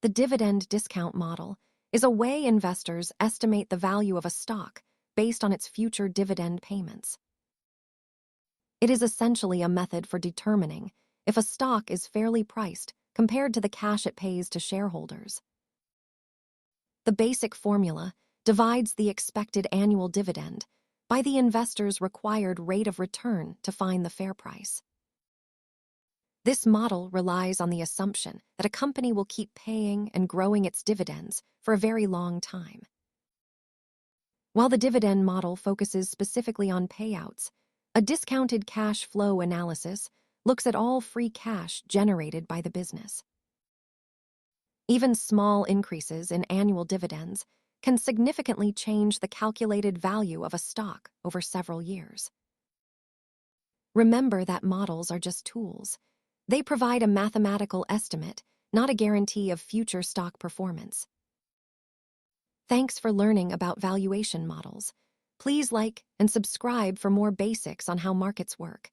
The dividend discount model is a way investors estimate the value of a stock based on its future dividend payments. It is essentially a method for determining if a stock is fairly priced compared to the cash it pays to shareholders. The basic formula divides the expected annual dividend by the investor's required rate of return to find the fair price. This model relies on the assumption that a company will keep paying and growing its dividends for a very long time. While the dividend model focuses specifically on payouts, a discounted cash flow analysis looks at all free cash generated by the business. Even small increases in annual dividends can significantly change the calculated value of a stock over several years. Remember that models are just tools. They provide a mathematical estimate, not a guarantee of future stock performance. Thanks for learning about valuation models. Please like and subscribe for more basics on how markets work.